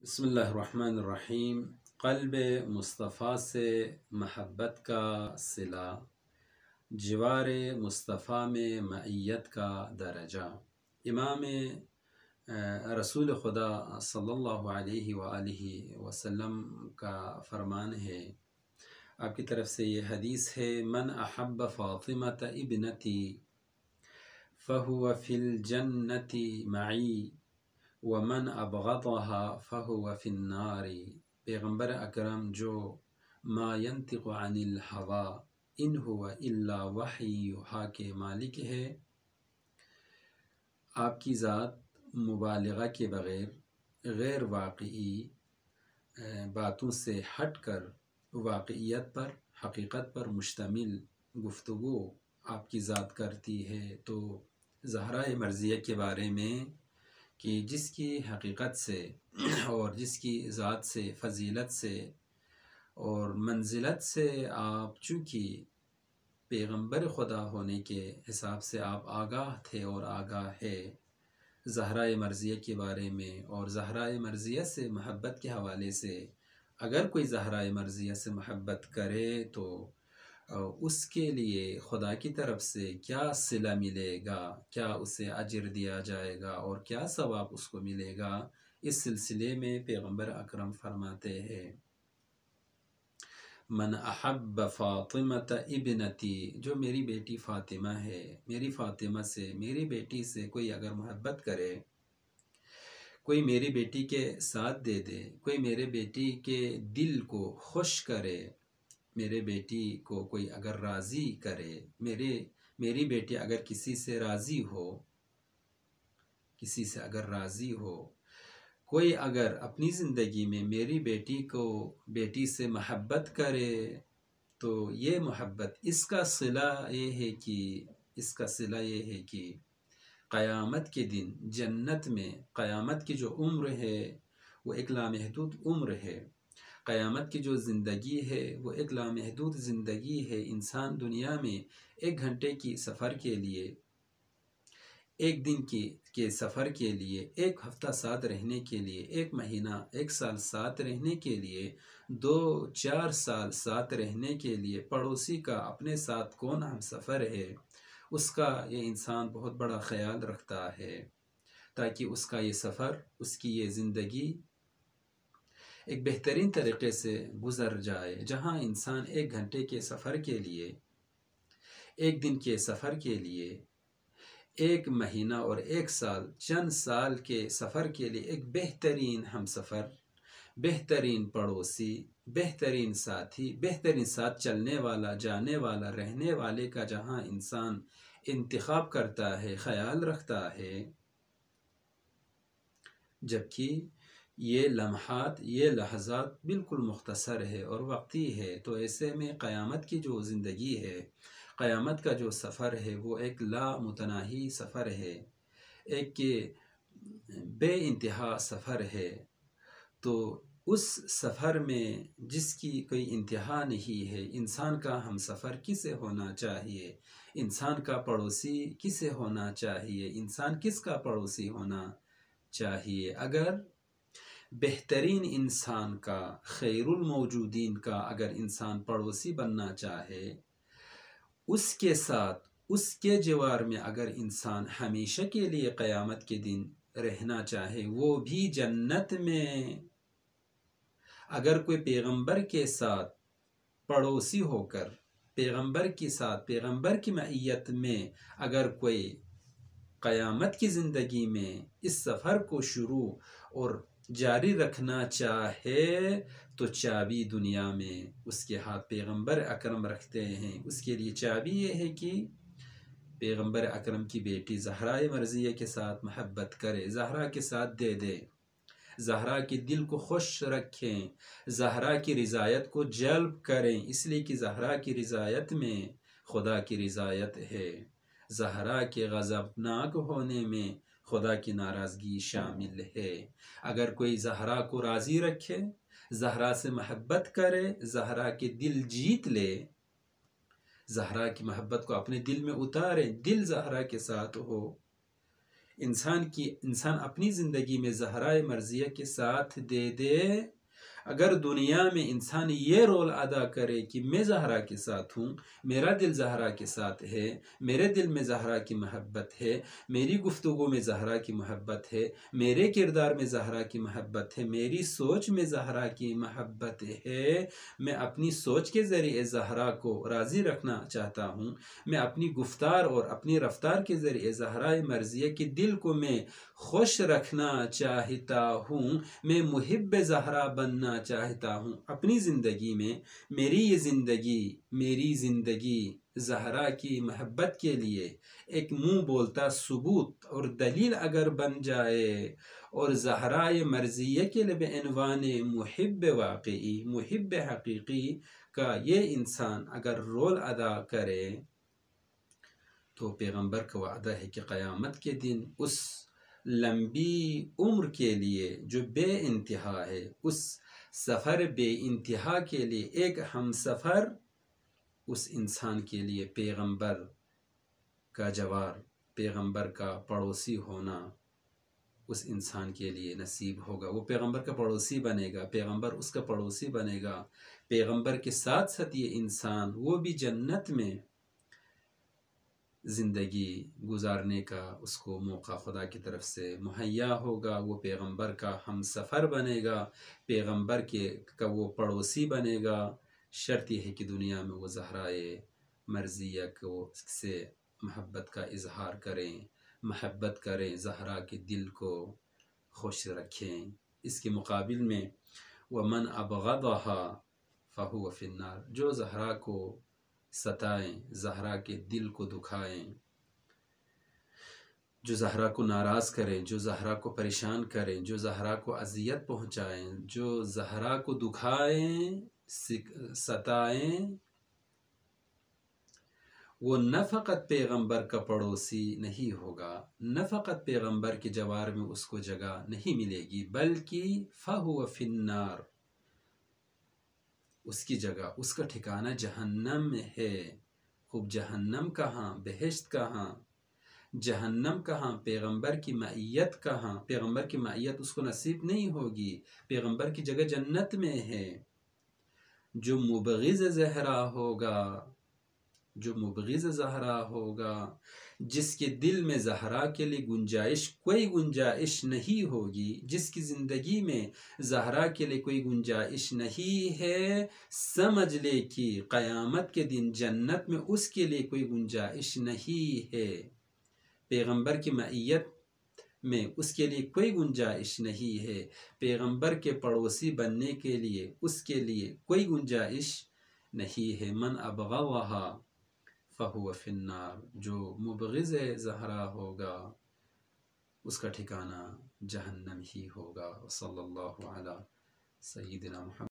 بسم اللہ الرحمن الرحیم۔ قلب مصطفیٰ سے محبت کا صلہ، جوار مصطفیٰ میں معیت کا درجہ۔ امام رسول خدا صلی اللہ علیہ وآلہ وسلم کا فرمان ہے، آپ کی طرف سے یہ حدیث ہے، من احب فاطمۃ ابنتی فہو فی الجنۃ معی ومن ابغضها فهو فی النار۔ پیغمبر اکرم جو ما ینطق عن الہوی ان هو الا وحی یوحی کے مالک ہے، آپ کی ذات مبالغہ کے بغیر غیر واقعی باتوں سے ہٹ کر واقعیت پر، حقیقت پر مشتمل گفتگو آپ کی ذات کرتی ہے۔ تو زہرہ مرضیہ کے بارے میں کہ جس کی حقیقت سے اور جس کی ذات سے، فضیلت سے اور منزلت سے آپ چونکہ پیغمبر خدا ہونے کے حساب سے آپ آگاہ تھے اور آگاہ ہے زہرہ مرضیہ کے بارے میں، اور زہرہ مرضیہ سے محبت کے حوالے سے اگر کوئی زہرہ مرضیہ سے محبت کرے تو اس کے لیے خدا کی طرف سے کیا صلہ ملے گا، کیا اسے اجر دیا جائے گا اور کیا ثواب اس کو ملے گا، اس سلسلے میں پیغمبر اکرم فرماتے ہیں، من احب فاطمۃ ابنتی، جو میری بیٹی فاطمہ ہے، میری فاطمہ سے، میری بیٹی سے کوئی اگر محبت کرے، کوئی میری بیٹی کے ساتھ دے دے، کوئی میرے بیٹی کے دل کو خوش کرے، میرے بیٹی کو کوئی اگر راضی کرے، میری بیٹی اگر کسی سے راضی ہو، کسی سے اگر راضی ہو، کوئی اگر اپنی زندگی میں میری بیٹی سے محبت کرے، تو یہ محبت اس کا صلہ یہ ہے کہ قیامت کے دن جنت میں، قیامت کی جو عمر ہے وہ ایک لامحدود عمر ہے، قیامت کی جو زندگی ہے وہ ایک لامحدود زندگی ہے۔ انسان دنیا میں 1 گھنٹے کی سفر کے لیے، 1 دن کے سفر کے لیے، 1 ہفتہ ساتھ رہنے کے لیے، 1 مہینہ، 1 سال ساتھ رہنے کے لیے، 2-4 سال ساتھ رہنے کے لیے پڑوسی کا اپنے ساتھ کون ہم سفر ہے، اس کا یہ انسان بہت بڑا خیال رکھتا ہے، تاکہ اس کا یہ سفر، اس کی یہ زندگی ایک بہترین طریقے سے گزر جائے۔ جہاں انسان 1 گھنٹے کے سفر کے لیے، 1 دن کے سفر کے لیے، 1 مہینہ اور 1 سال، چند سال کے سفر کے لیے ایک بہترین ہم سفر، بہترین پڑوسی، بہترین ساتھی، بہترین ساتھ چلنے والا، جانے والا، رہنے والے کا جہاں انسان انتخاب کرتا ہے، خیال رکھتا ہے، جبکہ یہ لمحات، یہ لحظات بالکل مختصر ہے اور وقتی ہے، تو ایسے میں قیامت کی جو زندگی ہے، قیامت کا جو سفر ہے وہ ایک لا متناہی سفر ہے، ایک بے انتہا سفر ہے۔ تو اس سفر میں جس کی کوئی انتہا نہیں ہے، انسان کا ہم سفر کسے ہونا چاہیے، انسان کا پڑوسی کسے ہونا چاہیے، انسان کس کا پڑوسی ہونا چاہیے؟ اگر بہترین انسان کا، خیر الموجودین کا اگر انسان پڑوسی بننا چاہے، اس کے ساتھ، اس کے جوار میں اگر انسان ہمیشہ کے لیے قیامت کے دن رہنا چاہے، وہ بھی جنت میں، اگر کوئی پیغمبر کے ساتھ پڑوسی ہو کر، پیغمبر کے ساتھ، پیغمبر کی معیت میں اگر کوئی قیامت کی زندگی میں اس سفر کو شروع اور جاری رکھنا چاہے، تو چابی دنیا میں اس کے ہاتھ پیغمبر اکرم رکھتے ہیں۔ اس کے لیے چابی یہ ہے کہ پیغمبر اکرم کی بیٹی زہرہ مرضیہ کے ساتھ محبت کرے، زہرہ کے ساتھ دے دے، زہرہ کے دل کو خوش رکھیں، زہرہ کی رضایت کو جلب کریں، اس لیے کہ زہرہ کی رضایت میں خدا کی رضایت ہے، زہرہ کے غضبناک ہونے میں خدا کی ناراضگی شامل ہے۔ اگر کوئی زہرہ کو راضی رکھے، زہرہ سے محبت کرے، زہرہ کے دل جیت لے، زہرہ کی محبت کو اپنے دل میں اتارے، دل زہرہ کے ساتھ ہو، انسان اپنی زندگی میں زہرائے مرضیہ کے ساتھ دے دے. اگر دنیا میں انسان یہ رول ادا کرے کہ میں زہرا کے ساتھ ہوں، میرا دل زہرا کے ساتھ ہے، میرے دل میں زہرا کی محبت ہے، میری گفتگو میں زہرا کی محبت ہے، میرے کردار میں زہرا کی محبت ہے، میری سوچ میں زہرا کی محبت ہے، میں اپنی سوچ کے ذریعے زہرا کو راضی رکھنا چاہتا ہوں، میں اپنی گفتار اور اپنی رفتار کے ذریعے زہرائے مرضیہ کے دل کو میں خوش رکھنا چاہتا ہوں، میں محب زہرا بننا چاہتا ہوں اپنی زندگی میں. میری زندگی زہرا کی محبت کے لیے ایک منہ بولتا ثبوت اور دلیل اگر بن جائے، اور زہرائے مرضیہ کے لیے عنوان محب واقعی، محب حقیقی کا یہ انسان اگر رول ادا کرے، تو پیغمبر کا وعدہ ہے کہ قیامت کے دن اس لمبی عمر کے لیے جو بے انتہا ہے، اس سفر بے انتہا کے لیے ایک ہم سفر اس انسان کے لیے پیغمبر کا جوار، پیغمبر کا پڑوسی ہونا اس انسان کے لیے نصیب ہوگا. وہ پیغمبر کا پڑوسی بنے گا، پیغمبر اس کا پڑوسی بنے گا. پیغمبر کے ساتھ ساتھ یہ انسان وہ بھی جنت میں زندگی گزارنے کا اس کو موقع خدا کی طرف سے مہیا ہوگا. وہ پیغمبر کا ہم سفر بنے گا، پیغمبر کا وہ پڑوسی بنے گا. شرط یہ ہے کہ دنیا میں وہ زہرائے مرضیہ کو سے محبت کا اظہار محبت کریں، زہرا کے دل کو خوش رکھیں. اس کے مقابل میں وَمَنْ أَبْغَضَهَا فَهُوَ فِي النَّارِ، جو زہرا کو ستائیں، زہرا کے دل کو دکھائیں، جو زہرا کو ناراض کریں، جو زہرا کو پریشان کریں، جو زہرا کو اذیت پہنچائیں، جو زہرا کو دکھائیں، ستائیں، وہ نہ فقط پیغمبر کا پڑوسی نہیں ہوگا، نہ فقط پیغمبر کے جوار میں اس کو جگہ نہیں ملے گی، بلکہ فَهُوَ فِي النَّارِ، اس کی جگہ، اس کا ٹھکانہ جہنم میں ہے. خوب جہنم کہاں، بہشت کہاں، جہنم کہاں، پیغمبر کی معیت کہاں. پیغمبر کی معیت اس کو نصیب نہیں ہوگی، پیغمبر کی جگہ جنت میں ہے. جو مبغض زہرا ہوگا، جو مبغض زہرا ہوگا، جس کے دل میں زہرا کے لیے کوئی گنجائش نہیں ہوگی، جس کی زندگی میں زہرا کے لیے کوئی گنجائش نہیں ہے، سمجھ لے کہ قیامت کے دن جنت میں اس کے لیے کوئی گنجائش نہیں ہے. پیغمبر کی معیت میں اس کے لیے کوئی گنجائش نہیں ہے، پیغمبر کے پڑوسی بننے کے لیے اس کے لیے کوئی گنجائش نہیں ہے. من ابغضها فَهُوَ فِي النَّارِ، جو مبغض زہرا ہوگا اس کا ٹھکانہ جہنم ہی ہوگا. صلی اللہ علی سیدنا محمد.